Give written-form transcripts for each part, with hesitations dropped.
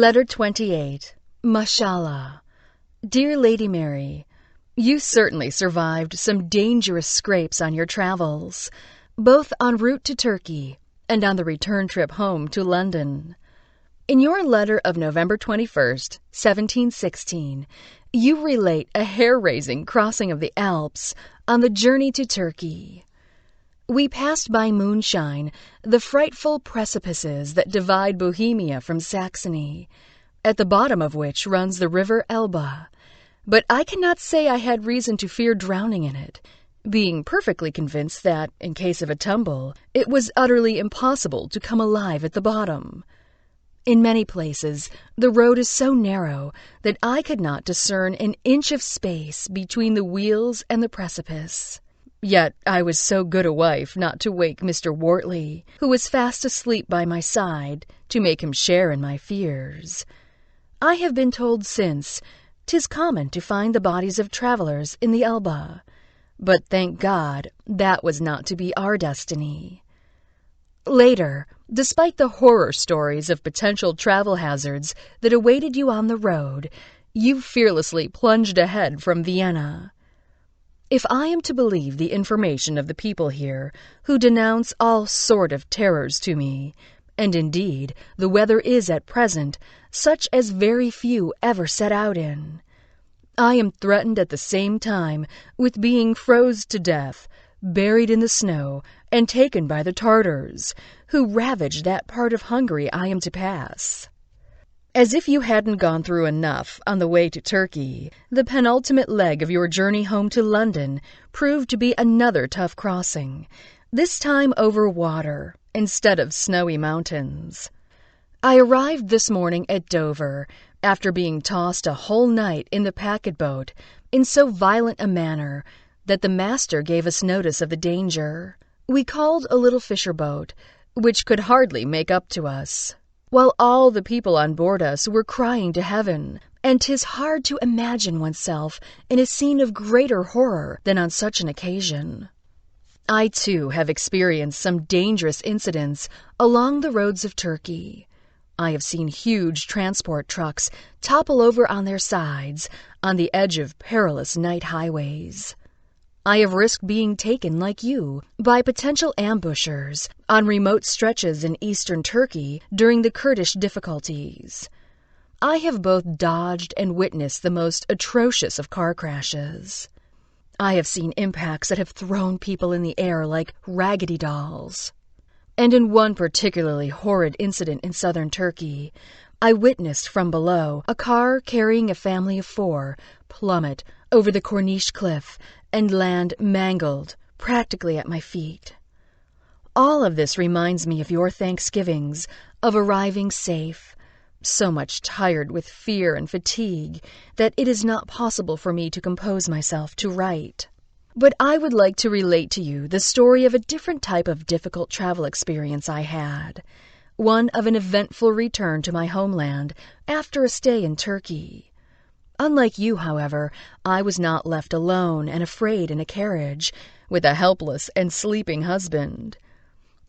Letter 28. Maşallah. Dear Lady Mary, you certainly survived some dangerous scrapes on your travels, both en route to Turkey and on the return trip home to London. In your letter of November 21st, 1716, you relate a hair-raising crossing of the Alps on the journey to Turkey. We passed by moonshine the frightful precipices that divide Bohemia from Saxony, at the bottom of which runs the river Elbe, but I cannot say I had reason to fear drowning in it, being perfectly convinced that, in case of a tumble, it was utterly impossible to come alive at the bottom. In many places, the road is so narrow that I could not discern an inch of space between the wheels and the precipice. Yet I was so good a wife not to wake Mr. Wortley, who was fast asleep by my side, to make him share in my fears. I have been told since 'tis common to find the bodies of travelers in the Elbe, but thank God that was not to be our destiny. Later, despite the horror stories of potential travel hazards that awaited you on the road, you fearlessly plunged ahead from Vienna. If I am to believe the information of the people here, who denounce all sort of terrors to me, and indeed the weather is at present such as very few ever set out in, I am threatened at the same time with being froze to death, buried in the snow, and taken by the Tartars, who ravage that part of Hungary I am to pass. As if you hadn't gone through enough on the way to Turkey, the penultimate leg of your journey home to London proved to be another tough crossing, this time over water instead of snowy mountains. I arrived this morning at Dover, after being tossed a whole night in the packet-boat in so violent a manner that the master gave us notice of the danger. We called a little fisher-boat, which could hardly make up to us, while all the people on board us were crying to heaven, and 'tis hard to imagine oneself in a scene of greater horror than on such an occasion. I, too, have experienced some dangerous incidents along the roads of Turkey. I have seen huge transport trucks topple over on their sides on the edge of perilous night highways. I have risked being taken, like you, by potential ambushers on remote stretches in eastern Turkey during the Kurdish difficulties. I have both dodged and witnessed the most atrocious of car crashes. I have seen impacts that have thrown people in the air like raggedy dolls. And in one particularly horrid incident in southern Turkey, I witnessed from below a car carrying a family of 4 plummet over the Corniche cliff and land mangled practically at my feet. All of this reminds me of your Thanksgivings, of arriving safe, so much tired with fear and fatigue that it is not possible for me to compose myself to write. But I would like to relate to you the story of a different type of difficult travel experience I had, one of an eventful return to my homeland after a stay in Turkey. Unlike you, however, I was not left alone and afraid in a carriage with a helpless and sleeping husband.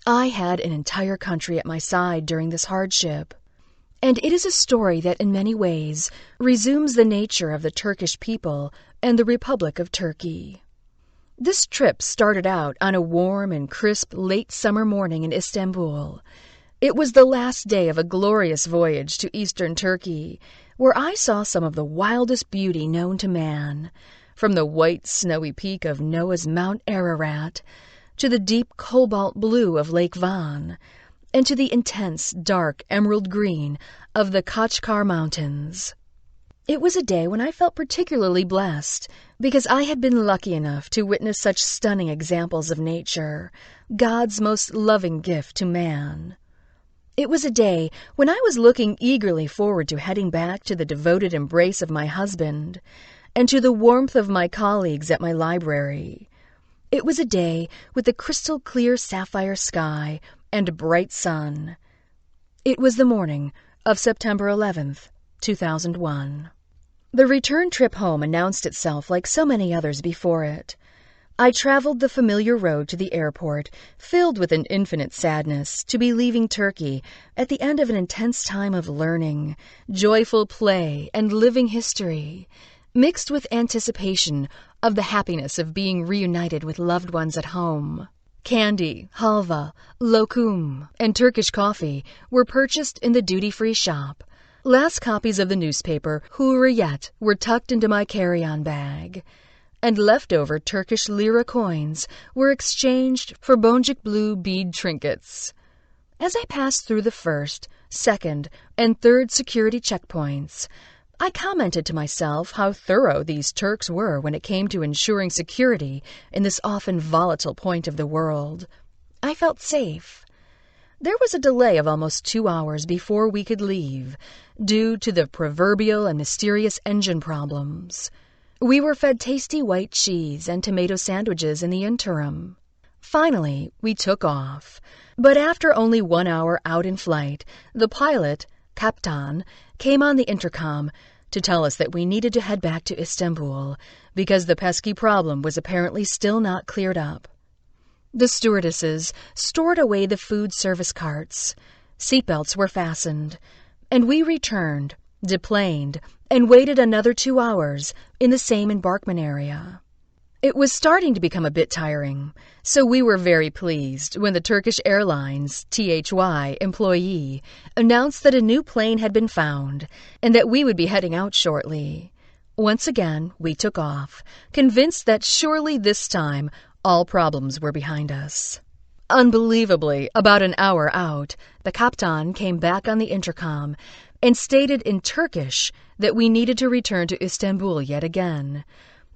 I had an entire country at my side during this hardship, and it is a story that in many ways resumes the nature of the Turkish people and the Republic of Turkey. This trip started out on a warm and crisp late summer morning in Istanbul. It was the last day of a glorious voyage to eastern Turkey, where I saw some of the wildest beauty known to man, from the white snowy peak of Noah's Mount Ararat to the deep cobalt blue of Lake Van, and to the intense dark emerald green of the Kachkar Mountains. It was a day when I felt particularly blessed, because I had been lucky enough to witness such stunning examples of nature, God's most loving gift to man. It was a day when I was looking eagerly forward to heading back to the devoted embrace of my husband and to the warmth of my colleagues at my library. It was a day with a crystal-clear sapphire sky and a bright sun. It was the morning of September 11th, 2001. The return trip home announced itself like so many others before it. I traveled the familiar road to the airport, filled with an infinite sadness to be leaving Turkey at the end of an intense time of learning, joyful play, and living history, mixed with anticipation of the happiness of being reunited with loved ones at home. Candy, halva, lokum, and Turkish coffee were purchased in the duty-free shop. Last copies of the newspaper Hurriyet were tucked into my carry-on bag, and leftover Turkish lira coins were exchanged for boncuk blue bead trinkets. As I passed through the first, second, and third security checkpoints, I commented to myself how thorough these Turks were when it came to ensuring security in this often volatile point of the world. I felt safe. There was a delay of almost 2 hours before we could leave, due to the proverbial and mysterious engine problems. We were fed tasty white cheese and tomato sandwiches in the interim. Finally, we took off. But after only 1 hour out in flight, the pilot, Kaptan, came on the intercom to tell us that we needed to head back to Istanbul because the pesky problem was apparently still not cleared up. The stewardesses stored away the food service carts. Seatbelts were fastened, and we returned, deplaned, and waited another 2 hours in the same embarkment area. It was starting to become a bit tiring, so we were very pleased when the Turkish Airlines THY employee announced that a new plane had been found and that we would be heading out shortly. Once again, we took off, convinced that surely this time all problems were behind us. Unbelievably, about an hour out, the Kaptan came back on the intercom and stated in Turkish that we needed to return to Istanbul yet again.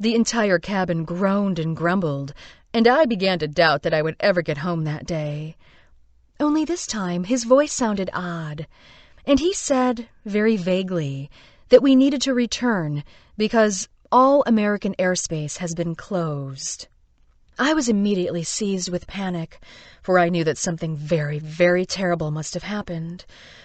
The entire cabin groaned and grumbled, and I began to doubt that I would ever get home that day. Only this time his voice sounded odd, and he said, very vaguely, that we needed to return because all American airspace has been closed. I was immediately seized with panic, for I knew that something very, very terrible must have happened,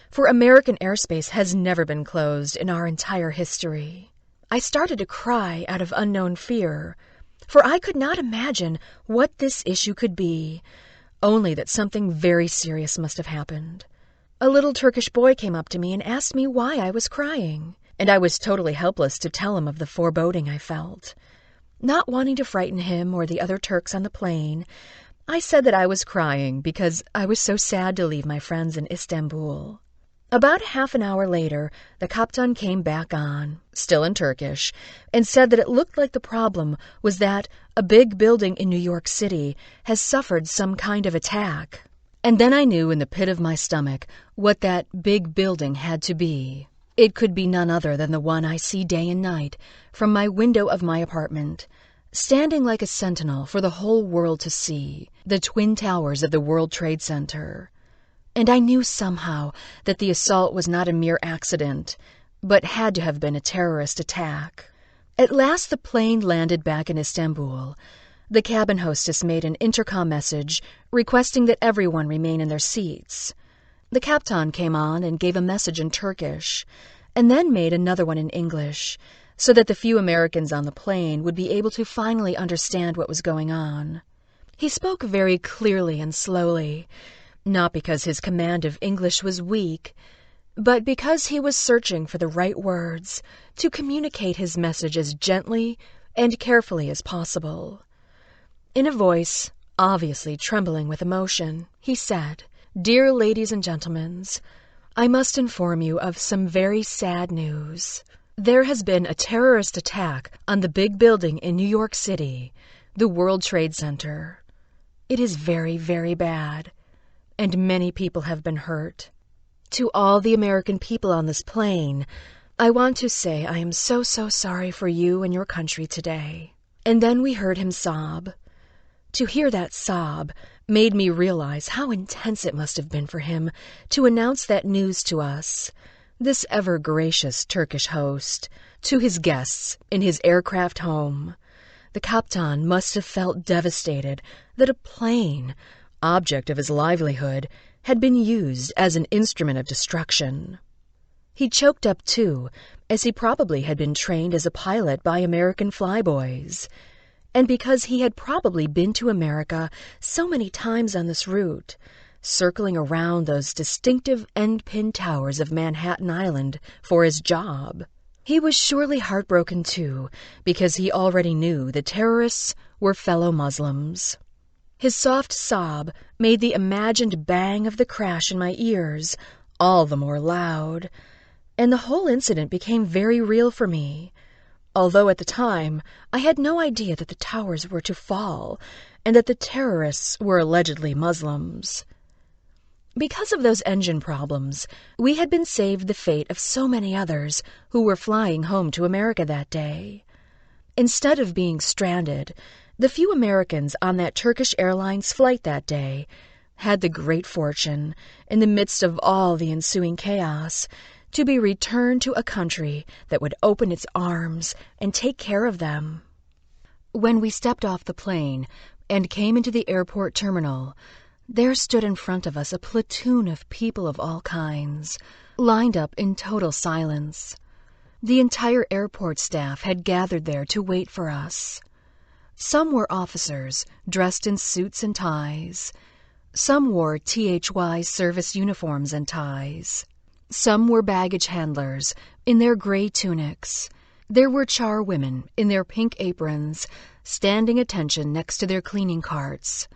for American airspace has never been closed in our entire history. I started to cry out of unknown fear, for I could not imagine what this issue could be, only that something very serious must have happened. A little Turkish boy came up to me and asked me why I was crying, and I was totally helpless to tell him of the foreboding I felt. Not wanting to frighten him or the other Turks on the plane, I said that I was crying because I was so sad to leave my friends in Istanbul. About half an hour later, the Kaptan came back on, still in Turkish, and said that it looked like the problem was that a big building in New York City has suffered some kind of attack. And then I knew in the pit of my stomach what that big building had to be. It could be none other than the one I see day and night from my window of my apartment, standing like a sentinel for the whole world to see, the Twin Towers of the World Trade Center. And I knew somehow that the assault was not a mere accident, but had to have been a terrorist attack. At last the plane landed back in Istanbul. The cabin hostess made an intercom message requesting that everyone remain in their seats. The Kaptan came on and gave a message in Turkish, and then made another one in English, so that the few Americans on the plane would be able to finally understand what was going on. He spoke very clearly and slowly, not because his command of English was weak, but because he was searching for the right words to communicate his message as gently and carefully as possible. In a voice obviously trembling with emotion, he said, "Dear ladies and gentlemen, I must inform you of some very sad news. There has been a terrorist attack on the big building in New York City, the World Trade Center. It is very, very bad, and many people have been hurt. To all the American people on this plane, I want to say I am so, so sorry for you and your country today." And then we heard him sob. To hear that sob made me realize how intense it must have been for him to announce that news to us, this ever-gracious Turkish host, to his guests in his aircraft home. The Kaptan must have felt devastated that a plane, object of his livelihood, had been used as an instrument of destruction. He choked up too, as he probably had been trained as a pilot by American flyboys. and because he had probably been to America so many times on this route, circling around those distinctive end-pin towers of Manhattan Island for his job. He was surely heartbroken, too, because he already knew the terrorists were fellow Muslims. His soft sob made the imagined bang of the crash in my ears all the more loud, and the whole incident became very real for me, although at the time I had no idea that the towers were to fall and that the terrorists were allegedly Muslims. Because of those engine problems, we had been saved the fate of so many others who were flying home to America that day. Instead of being stranded, the few Americans on that Turkish Airlines flight that day had the great fortune, in the midst of all the ensuing chaos, to be returned to a country that would open its arms and take care of them. When we stepped off the plane and came into the airport terminal, there stood in front of us a platoon of people of all kinds, lined up in total silence. The entire airport staff had gathered there to wait for us. Some were officers, dressed in suits and ties. Some wore THY service uniforms and ties. Some were baggage handlers in their gray tunics. There were charwomen in their pink aprons, standing attention next to their cleaning carts.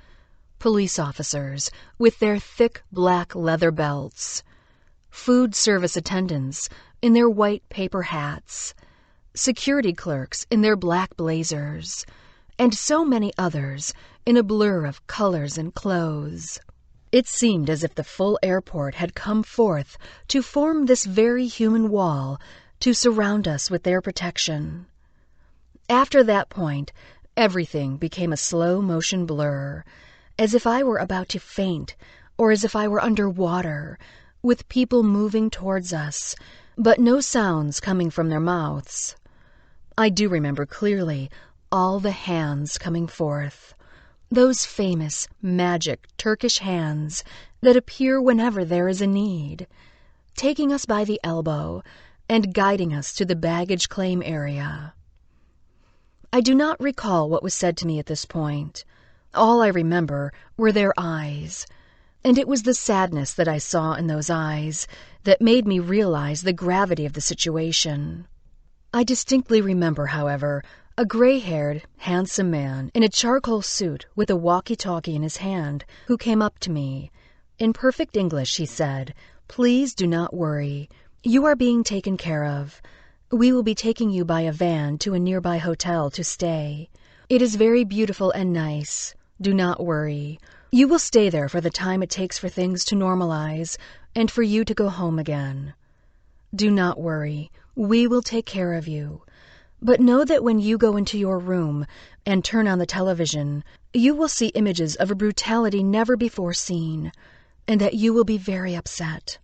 Police officers with their thick black leather belts, food service attendants in their white paper hats, security clerks in their black blazers, and so many others in a blur of colors and clothes. It seemed as if the full airport had come forth to form this very human wall to surround us with their protection. After that point, everything became a slow-motion blur, as if I were about to faint, or as if I were underwater, with people moving towards us, but no sounds coming from their mouths. I do remember clearly all the hands coming forth, those famous, magic Turkish hands that appear whenever there is a need, taking us by the elbow and guiding us to the baggage claim area. I do not recall what was said to me at this point. All I remember were their eyes, and it was the sadness that I saw in those eyes that made me realize the gravity of the situation. I distinctly remember, however, a gray-haired, handsome man in a charcoal suit with a walkie-talkie in his hand who came up to me. In perfect English, he said, "Please do not worry. You are being taken care of. We will be taking you by a van to a nearby hotel to stay. It is very beautiful and nice. Do not worry. You will stay there for the time it takes for things to normalize and for you to go home again. Do not worry. We will take care of you. But know that when you go into your room and turn on the television, you will see images of a brutality never before seen, and that you will be very upset.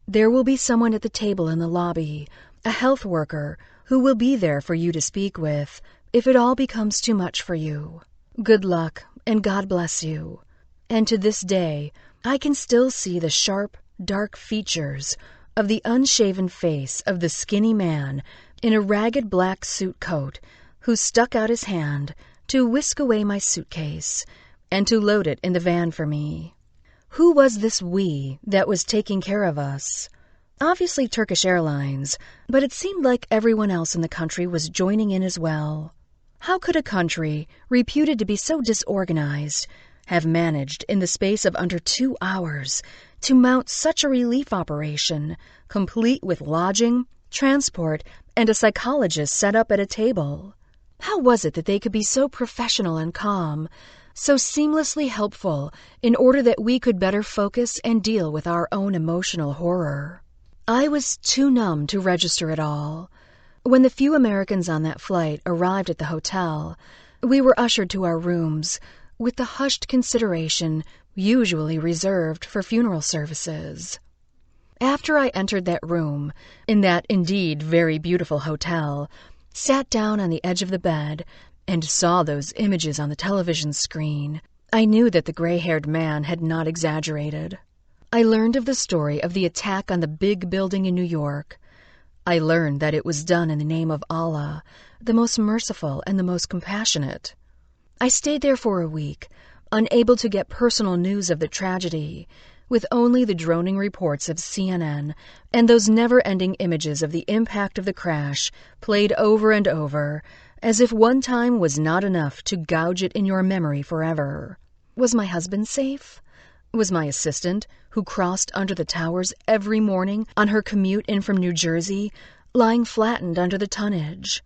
There will be someone at the table in the lobby, a health worker, who will be there for you to speak with if it all becomes too much for you. Good luck, and God bless you." And to this day, I can still see the sharp, dark features of the unshaven face of the skinny man in a ragged black suit coat who stuck out his hand to whisk away my suitcase and to load it in the van for me. Who was this we that was taking care of us? Obviously Turkish Airlines, but it seemed like everyone else in the country was joining in as well. How could a country, reputed to be so disorganized, have managed in the space of under 2 hours to mount such a relief operation, complete with lodging, transport, and a psychologist set up at a table? How was it that they could be so professional and calm, so seamlessly helpful in order that we could better focus and deal with our own emotional horror? I was too numb to register it all. When the few Americans on that flight arrived at the hotel, we were ushered to our rooms with the hushed consideration usually reserved for funeral services. After I entered that room, in that indeed very beautiful hotel, sat down on the edge of the bed, and saw those images on the television screen, I knew that the gray-haired man had not exaggerated. I learned of the story of the attack on the big building in New York. I learned that it was done in the name of Allah, the most merciful and the most compassionate. I stayed there for a week, unable to get personal news of the tragedy, with only the droning reports of CNN and those never-ending images of the impact of the crash played over and over, as if one time was not enough to gouge it in your memory forever. Was my husband safe? Was my assistant, who crossed under the towers every morning on her commute in from New Jersey, lying flattened under the tonnage?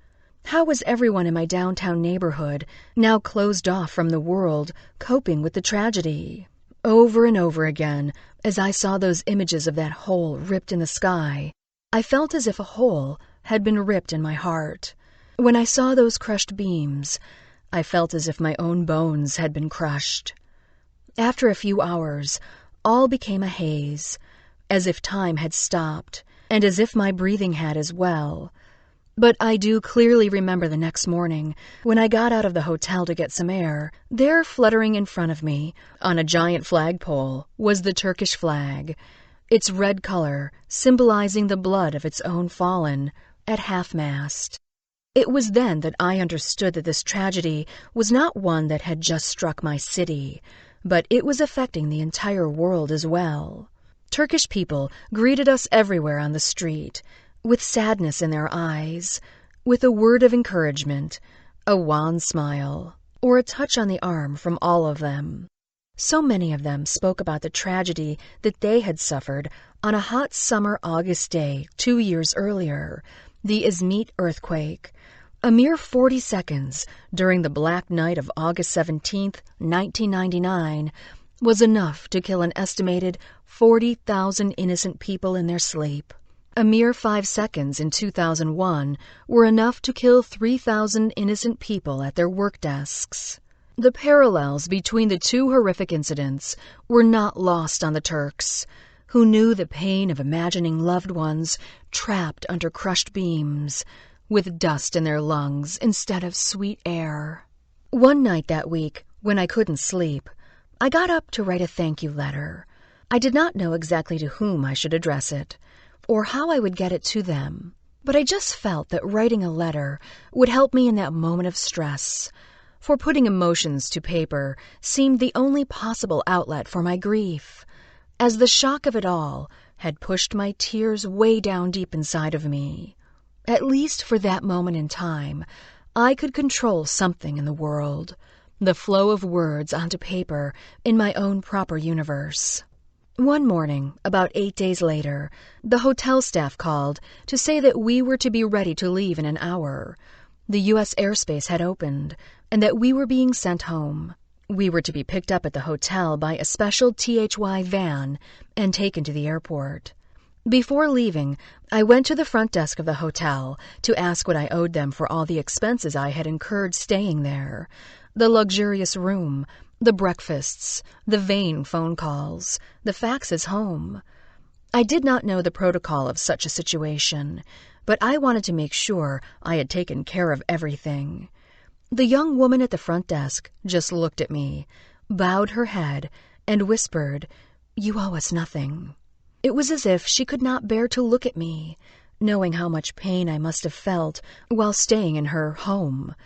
How was everyone in my downtown neighborhood, now closed off from the world, coping with the tragedy? Over and over again, as I saw those images of that hole ripped in the sky, I felt as if a hole had been ripped in my heart. When I saw those crushed beams, I felt as if my own bones had been crushed. After a few hours, all became a haze, as if time had stopped, and as if my breathing had as well. But I do clearly remember the next morning, when I got out of the hotel to get some air, there fluttering in front of me, on a giant flagpole, was the Turkish flag, its red color symbolizing the blood of its own fallen, at half-mast. It was then that I understood that this tragedy was not one that had just struck my city, but it was affecting the entire world as well. Turkish people greeted us everywhere on the street, with sadness in their eyes, with a word of encouragement, a wan smile, or a touch on the arm from all of them. So many of them spoke about the tragedy that they had suffered on a hot summer August day 2 years earlier, the Izmit earthquake. A mere 40 seconds during the black night of August 17, 1999, was enough to kill an estimated 40,000 innocent people in their sleep. A mere 5 seconds in 2001 were enough to kill 3,000 innocent people at their work desks. The parallels between the two horrific incidents were not lost on the Turks, who knew the pain of imagining loved ones trapped under crushed beams, with dust in their lungs instead of sweet air. One night that week, when I couldn't sleep, I got up to write a thank you letter. I did not know exactly to whom I should address it, or how I would get it to them, but I just felt that writing a letter would help me in that moment of stress, for putting emotions to paper seemed the only possible outlet for my grief, as the shock of it all had pushed my tears way down deep inside of me. At least for that moment in time, I could control something in the world, the flow of words onto paper in my own proper universe. One morning, about 8 days later, the hotel staff called to say that we were to be ready to leave in an hour. The U.S. airspace had opened, and that we were being sent home. We were to be picked up at the hotel by a special THY van and taken to the airport. Before leaving, I went to the front desk of the hotel to ask what I owed them for all the expenses I had incurred staying there. The luxurious room, the breakfasts, the vain phone calls, the faxes home. I did not know the protocol of such a situation, but I wanted to make sure I had taken care of everything. The young woman at the front desk just looked at me, bowed her head, and whispered, "You owe us nothing." It was as if she could not bear to look at me, knowing how much pain I must have felt while staying in her home.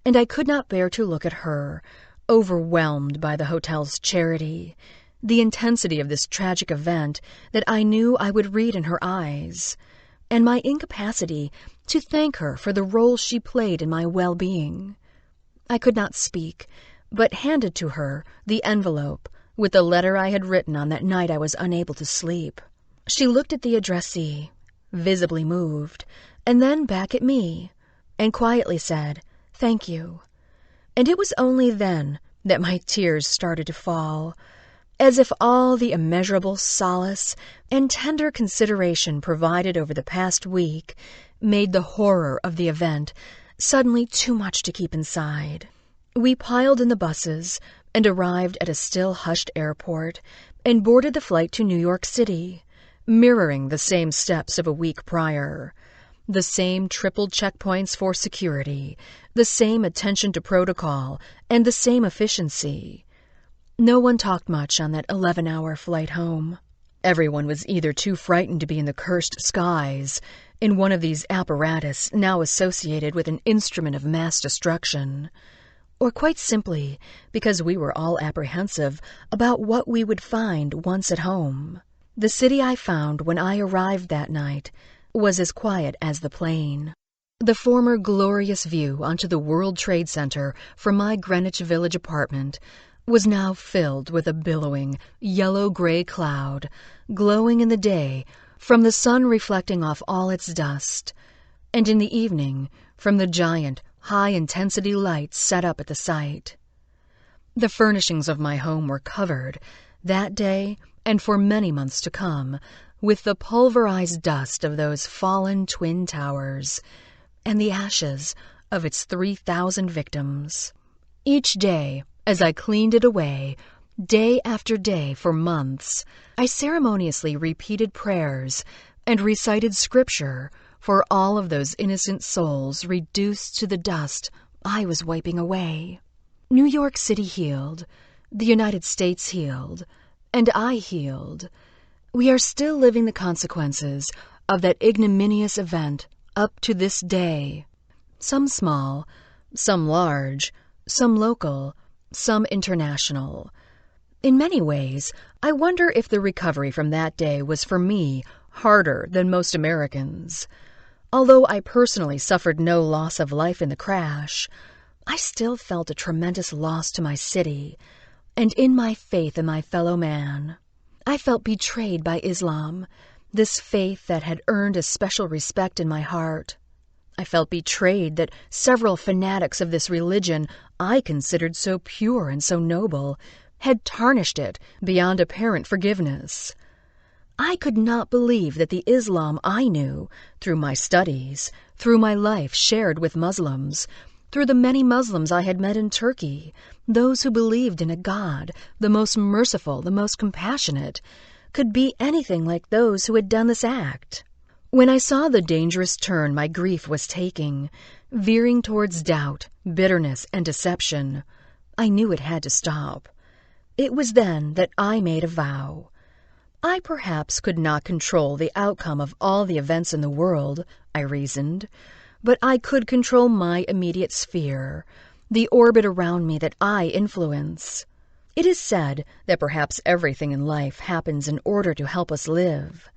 And I could not bear to look at her, overwhelmed by the hotel's charity, the intensity of this tragic event that I knew I would read in her eyes, and my incapacity to thank her for the role she played in my well-being. I could not speak, but handed to her the envelope with the letter I had written on that night I was unable to sleep. She looked at the addressee, visibly moved, and then back at me, and quietly said, "Thank you." And it was only then that my tears started to fall, as if all the immeasurable solace and tender consideration provided over the past week made the horror of the event suddenly too much to keep inside. We piled in the buses and arrived at a still hushed airport and boarded the flight to New York City, mirroring the same steps of a week prior. The same triple checkpoints for security, the same attention to protocol, and the same efficiency. No one talked much on that 11-hour flight home. Everyone was either too frightened to be in the cursed skies, in one of these apparatus now associated with an instrument of mass destruction, or quite simply because we were all apprehensive about what we would find once at home. The city I found when I arrived that night was as quiet as the plain. The former glorious view onto the World Trade Center from my Greenwich Village apartment was now filled with a billowing, yellow-gray cloud, glowing in the day from the sun reflecting off all its dust, and in the evening from the giant, high-intensity lights set up at the site. The furnishings of my home were covered, that day and for many months to come, with the pulverized dust of those fallen twin towers and the ashes of its 3,000 victims. Each day, as I cleaned it away, day after day for months, I ceremoniously repeated prayers and recited scripture for all of those innocent souls reduced to the dust I was wiping away. New York City healed, the United States healed, and I healed. We are still living the consequences of that ignominious event up to this day. Some small, some large, some local, some international. In many ways, I wonder if the recovery from that day was for me harder than most Americans. Although I personally suffered no loss of life in the crash, I still felt a tremendous loss to my city and in my faith in my fellow man. I felt betrayed by Islam, this faith that had earned a special respect in my heart. I felt betrayed that several fanatics of this religion I considered so pure and so noble had tarnished it beyond apparent forgiveness. I could not believe that the Islam I knew, through my studies, through my life shared with Muslims, through the many Muslims I had met in Turkey, those who believed in a God, the most merciful, the most compassionate, could be anything like those who had done this act. When I saw the dangerous turn my grief was taking, veering towards doubt, bitterness, and deception, I knew it had to stop. It was then that I made a vow. I perhaps could not control the outcome of all the events in the world, I reasoned, but I could control my immediate sphere, the orbit around me that I influence. It is said that perhaps everything in life happens in order to help us live.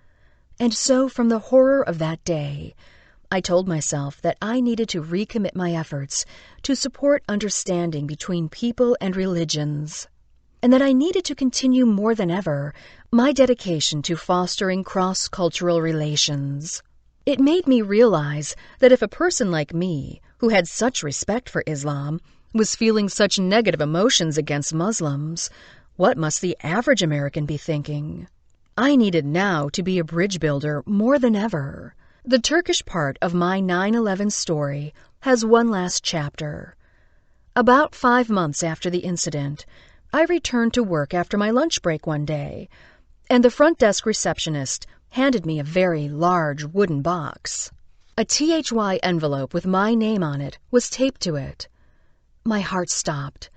And so from the horror of that day, I told myself that I needed to recommit my efforts to support understanding between people and religions, and that I needed to continue more than ever my dedication to fostering cross-cultural relations. It made me realize that if a person like me, who had such respect for Islam, was feeling such negative emotions against Muslims, what must the average American be thinking? I needed now to be a bridge builder more than ever. The Turkish part of my 9/11 story has one last chapter. About 5 months after the incident, I returned to work after my lunch break one day, and the front desk receptionist handed me a very large wooden box. A THY envelope with my name on it was taped to it. My heart stopped,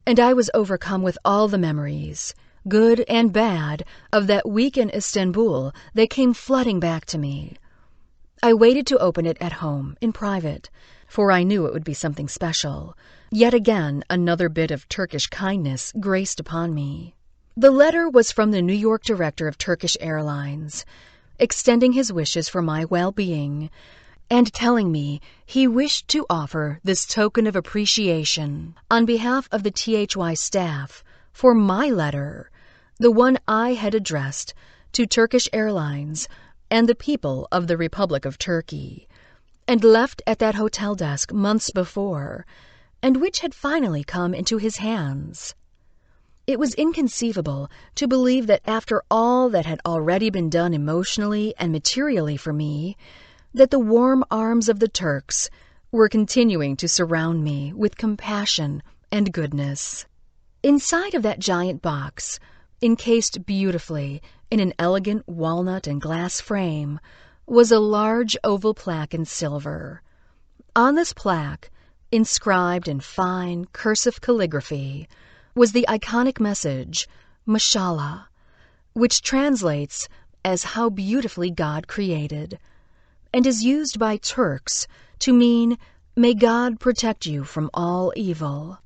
and I was overcome with all the memories, good and bad, of that week in Istanbul that came flooding back to me. I waited to open it at home, in private, for I knew it would be something special. Yet again, another bit of Turkish kindness graced upon me. The letter was from the New York director of Turkish Airlines, extending his wishes for my well-being, and telling me he wished to offer this token of appreciation on behalf of the THY staff for my letter, the one I had addressed to Turkish Airlines and the people of the Republic of Turkey, and left at that hotel desk months before, and which had finally come into his hands. It was inconceivable to believe that after all that had already been done emotionally and materially for me, that the warm arms of the Turks were continuing to surround me with compassion and goodness. Inside of that giant box, encased beautifully in an elegant walnut and glass frame, was a large oval plaque in silver. On this plaque, inscribed in fine, cursive calligraphy, was the iconic message, Maşallah, which translates as "How beautifully God created," and is used by Turks to mean, "May God protect you from all evil."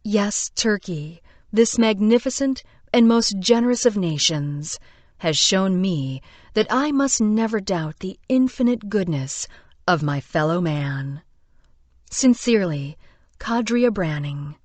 Yes, Turkey, this magnificent and most generous of nations, has shown me that I must never doubt the infinite goodness of my fellow man. Sincerely, Kadria Branning.